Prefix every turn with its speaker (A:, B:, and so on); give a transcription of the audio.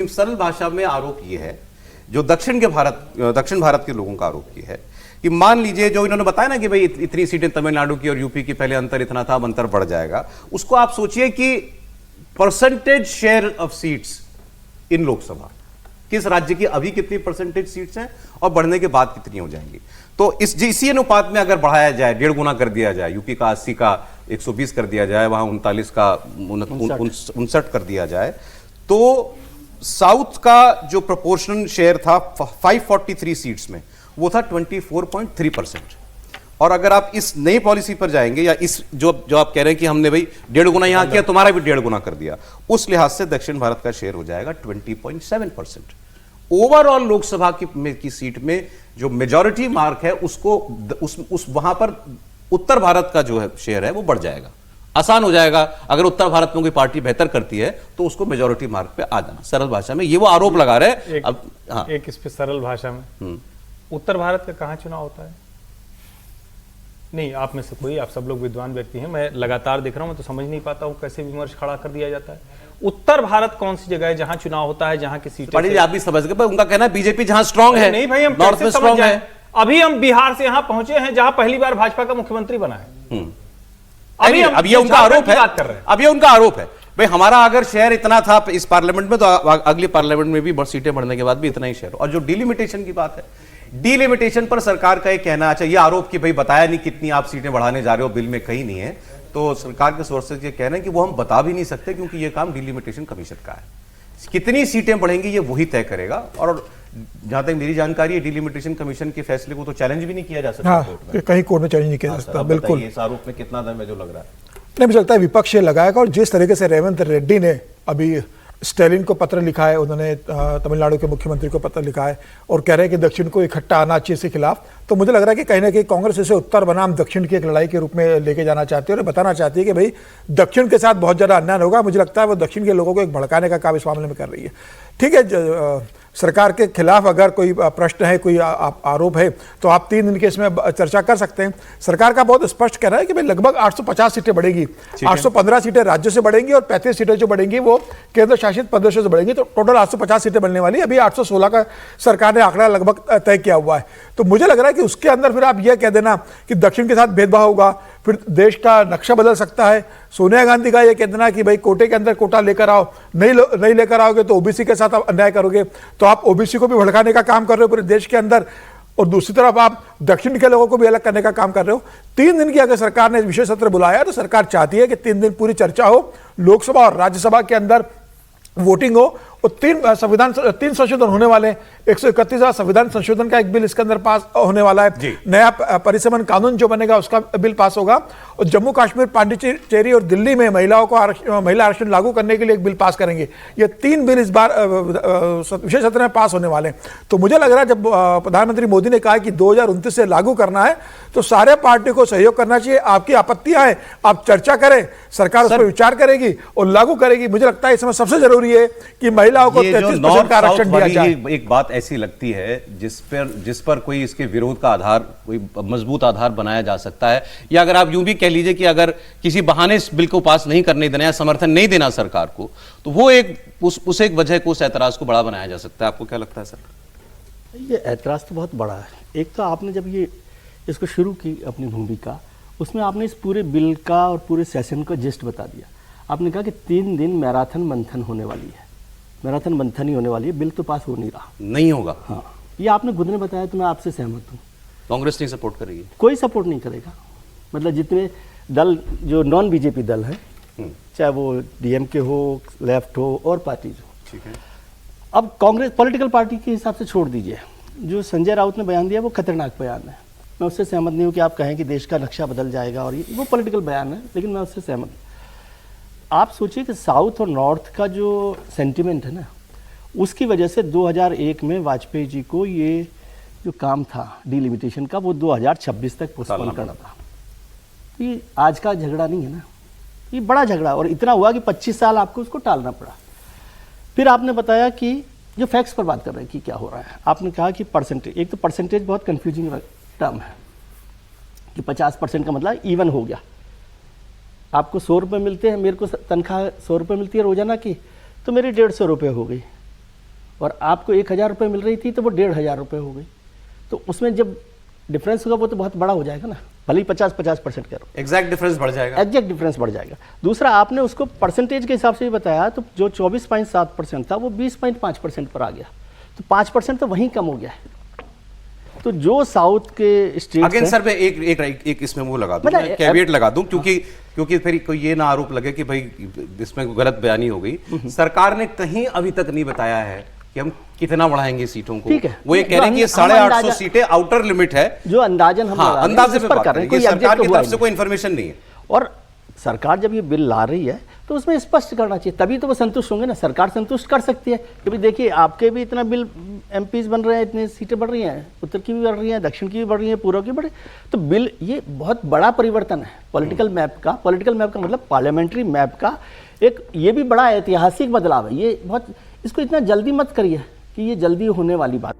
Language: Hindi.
A: सरल भाषा में आरोप ये है, जो दक्षिण भारत के लोगों का आरोप ये है कि मान लीजिए जो इन्होंने बताया ना कि भाई इतनी सीटें तमिलनाडु की और यूपी की, पहले अंतर इतना था, अब अंतर बढ़ जाएगा। उसको आप सोचिए कि percentage share of seats in Lok Sabha, किस राज्य की अभी कितनी परसेंटेज सीट्स हैं और बढ़ने के बाद कितनी हो जाएंगी। तो इसी अनुपात में अगर बढ़ाया जाए, 1.5 गुना कर दिया जाए, यूपी का 80 का 120 कर दिया जाए, वहां 39 का 59 कर दिया जाए, तो साउथ का जो प्रोपोर्शनल शेयर था 543 सीट्स में, वो था 24.3%। और अगर आप इस नई पॉलिसी पर जाएंगे, या इस जो आप कह रहे हैं कि हमने भाई 1.5 गुना यहां किया, तुम्हारा भी 1.5 गुना कर दिया, उस लिहाज से दक्षिण भारत का शेयर हो जाएगा 20.7%। ओवरऑल लोकसभा की सीट में जो मेजॉरिटी मार्क है, उसको उस वहां पर उत्तर भारत का जो है शेयर है वो बढ़ जाएगा, आसान हो जाएगा। अगर उत्तर भारत में कोई पार्टी बेहतर करती है तो उसको मेजॉरिटी मार्क पे आ जाना। सरल भाषा में ये वो आरोप लगा रहे हैं। अब हाँ,
B: एक इस पे सरल भाषा में, उत्तर भारत का कहां चुनाव होता है? नहीं, आप में से कोई, आप सब लोग विद्वान व्यक्ति हैं, मैं लगातार देख रहा हूं, मैं तो समझ नहीं पाता हूं कैसे विमर्श खड़ा कर दिया जाता है। उत्तर भारत कौन सी जगह है जहां चुनाव होता है, जहां की सीटें?
A: आप भी समझ गए, उनका कहना है बीजेपी जहां स्ट्रांग है।
B: नहीं भाई, हम
A: नॉर्थ में स्ट्रांग है।
B: अभी हम बिहार से यहां पहुंचे हैं जहां पहली बार भाजपा का मुख्यमंत्री बना है।
A: अब ये उनका आरोप है, अब ये उनका आरोप है भाई, हमारा अगर शेयर इतना था इस पार्लियामेंट में, तो अगली पार्लियामेंट में भी सीटें बढ़ने के बाद भी इतना ही शेयर। और जो डिलिमिटेशन की बात है, डिलिमिटेशन पर सरकार का एक कहना, अच्छा ये आरोप कि भाई बताया नहीं कितनी आप सीटें बढ़ाने जा रहे हो, बिल में कहीं नहीं है, तो सरकार के सोर्सेज ये कहना है कि वो हम बता भी नहीं सकते, क्योंकि ये काम डिलिमिटेशन कमीशन का है। कितनी सीटें बढ़ेंगी ये वही तय करेगा। और जहां तक मेरी जानकारी है, डिलिमिटेशन कमीशन के फैसले को तो चैलेंज भी नहीं किया जा सकता।
C: हाँ, कहीं कोर्ट में चैलेंज नहीं किया जा सकता। बिल्कुल,
A: इस आरोप में कितना दम है जो लग रहा है?
C: नहीं, मुझे लगता है विपक्ष ये लगाएगा। और जिस तरीके से रेवंत रेड्डी ने अभी स्टैलिन को पत्र लिखा है, उन्होंने तमिलनाडु के मुख्यमंत्री को पत्र लिखा है और कह रहे हैं कि दक्षिण को इकट्ठा आना चाहिए इसके खिलाफ, तो मुझे लग रहा है कि कहीं ना कहीं कांग्रेस इसे उत्तर बनाम दक्षिण की एक लड़ाई के रूप में लेके जाना चाहती है और बताना चाहती है कि भाई दक्षिण के साथ बहुत ज़्यादा अन्याय होगा। मुझे लगता है वो दक्षिण के लोगों को एक भड़काने का काम इस मामले में कर रही है। ठीक है, सरकार के खिलाफ अगर कोई प्रश्न है, कोई आरोप है, तो आप 3 दिन के इसमें चर्चा कर सकते हैं। सरकार का बहुत स्पष्ट कहना है कि भाई लगभग 850 सीटें बढ़ेगी, 815 सीटें राज्य से बढ़ेंगी और 35 सीटें जो बढ़ेंगी वो केंद्र शासित प्रदेशों से बढ़ेंगी, तो टोटल 850 सीटें बनने वाली। अभी 816 का सरकार ने आंकड़ा लगभग तय किया हुआ है। तो मुझे लग रहा है कि उसके अंदर फिर आप यह कह देना कि दक्षिण के साथ भेदभाव होगा, फिर देश का नक्शा बदल सकता है। सोनिया गांधी का यह कह देना कि भाई कोटे के अंदर कोटा लेकर आओ, नहीं लेकर आओगे तो ओबीसी के साथ आप अन्याय करोगे, तो आप ओबीसी को भी भड़काने का काम कर रहे हो पूरे देश के अंदर, और दूसरी तरफ आप दक्षिण के लोगों को भी अलग करने का काम कर रहे हो। 3 दिन की अगर सरकार ने विशेष सत्र बुलाया तो सरकार चाहती है कि 3 दिन पूरी चर्चा हो, लोकसभा और राज्यसभा के अंदर वोटिंग हो, और 3 संशोधन होने वाले हैं। 131वां संविधान संशोधन का एक बिल इसके अंदर पास होने वाला है। नया परिसमन कानून जो बनेगा उसका बिल पास होगा, और जम्मू कश्मीर, पांडिचेरी और दिल्ली में महिलाओं को महिला आरक्षण लागू करने के लिए एक बिल पास करेंगे। ये 3 बिल इस बार विशेष सत्र में पास होने वाले हैं। तो मुझे लग रहा है जब प्रधानमंत्री मोदी ने कहा कि 2029 से लागू करना है, तो सारे पार्टी को सहयोग करना चाहिए। आपकी आपत्तियां हैं, आप चर्चा करें, सरकार उस पर विचार करेगी और लागू करेगी। मुझे लगता है इसमें सबसे जरूरी है कि महिलाओं को 33% का आरक्षण दिया जाए।
A: एक बात ऐसी लगती है जिस पर कोई इसके विरोध का आधार, कोई मजबूत आधार बनाया जा सकता है, या अगर आप यूं भी कह लीजिए कि अगर किसी बहाने इस बिल को पास नहीं करने देना या समर्थन नहीं देना सरकार को, तो वो उस एक वजह को, उस ऐतराज को बड़ा बनाया जा सकता है। आपको क्या लगता है सर?
D: ये ऐतराज तो बहुत बड़ा है। एक तो आपने जब इसको शुरू की अपनी भूमिका, उसमें आपने इस पूरे बिल का और पूरे सेशन का जिस्ट बता दिया। आपने कहा कि 3 दिन मैराथन मंथन होने वाली है, मैराथन मंथन ही होने वाली है, बिल तो पास हो नहीं रहा,
A: नहीं होगा।
D: हाँ, ये आपने खुद ने बताया, तो मैं आपसे सहमत हूँ।
A: कांग्रेस नहीं सपोर्ट करेगी?
D: कोई सपोर्ट नहीं करेगा। मतलब जितने दल जो नॉन बीजेपी दल हैं, चाहे वो डीएमके हो, लेफ्ट हो और पार्टीज हो,
A: ठीक है।
D: अब कांग्रेस पॉलिटिकल पार्टी के हिसाब से छोड़ दीजिए। जो संजय राउत ने बयान दिया वो खतरनाक बयान है। मैं उससे सहमत नहीं हूँ कि आप कहें कि देश का नक्शा बदल जाएगा, और वो पॉलिटिकल बयान है, लेकिन मैं उससे सहमत। आप सोचिए कि साउथ और नॉर्थ का जो सेंटिमेंट है ना, उसकी वजह से 2001 में वाजपेयी जी को ये जो काम था डिलिमिटेशन का, वो 2026 तक पोस्टपोन करना था। ये आज का झगड़ा नहीं है ना, ये बड़ा झगड़ा, और इतना हुआ कि 25 साल आपको उसको टालना पड़ा। फिर आपने बताया कि जो फैक्ट्स पर बात कर रहे हैं कि क्या हो रहा है, आपने कहा कि परसेंटेज, एक तो परसेंटेज बहुत कंफ्यूजिंग टर्म है कि 50% का मतलब इवन हो गया। आपको 100 रुपये मिलते हैं, मेरे को तनख्वाह 100 रुपये मिलती है रोजाना की, तो मेरी 150 रुपये हो गई। और आपको 1000 रुपये मिल रही थी तो वो 1500 रुपये हो गई। तो उसमें जब डिफरेंस होगा वो तो बहुत बड़ा हो जाएगा ना, भले ही 50% करो,
A: एग्जैक्ट डिफरेंस बढ़ जाएगा।
D: एग्जैक्ट डिफरेंस बढ़ जाएगा। दूसरा, आपने उसको परसेंटेज के हिसाब से भी बताया, तो जो 24.7% था वो 20.5% पर आ गया, तो 5% तो वहीं कम हो गया है। तो जो साउथ के स्टेट
A: अगेन सर मैं एक इसमें वो लगा दूं, मैं कैविएट लगा दूं, क्योंकि फिर कोई ये ना आरोप लगे कि भाई इसमें गलत बयानी हो गई। सरकार ने कहीं अभी तक नहीं बताया है कि हम कितना बढ़ाएंगे सीटों को।
D: ठीक है,
A: वो ये कह रहे हैं कि 850 सीटें आउटर लिमिट है,
D: जो अंदाजन हम लगा रहे हैं,
A: अंदाजे
D: उस
A: पे
D: पर
A: बात
D: कर रहे
A: है,
D: हैं,
A: ये सरकार की
D: हुआ
A: तरफ से
D: नहीं।
A: कोई इन्फॉर्मेशन नहीं है।
D: और सरकार जब ये बिल ला रही है तो उसमें स्पष्ट करना चाहिए, तभी तो वो संतुष्ट होंगे ना। सरकार संतुष्ट कर सकती है कि भाई देखिए आपके भी इतना बिल एमपीज बन रहे हैं, इतनी सीटें बढ़ रही हैं, उत्तर की भी बढ़ रही हैं, दक्षिण की भी बढ़ रही हैं, पूर्व की बढ़ रही है। तो बिल, ये बहुत बड़ा परिवर्तन है पॉलिटिकल मैप का। पॉलिटिकल मैप का मतलब पार्लियामेंट्री मैप का एक ये भी बड़ा ऐतिहासिक बदलाव है। ये बहुत, इसको इतना जल्दी मत करिए कि ये जल्दी होने वाली बात।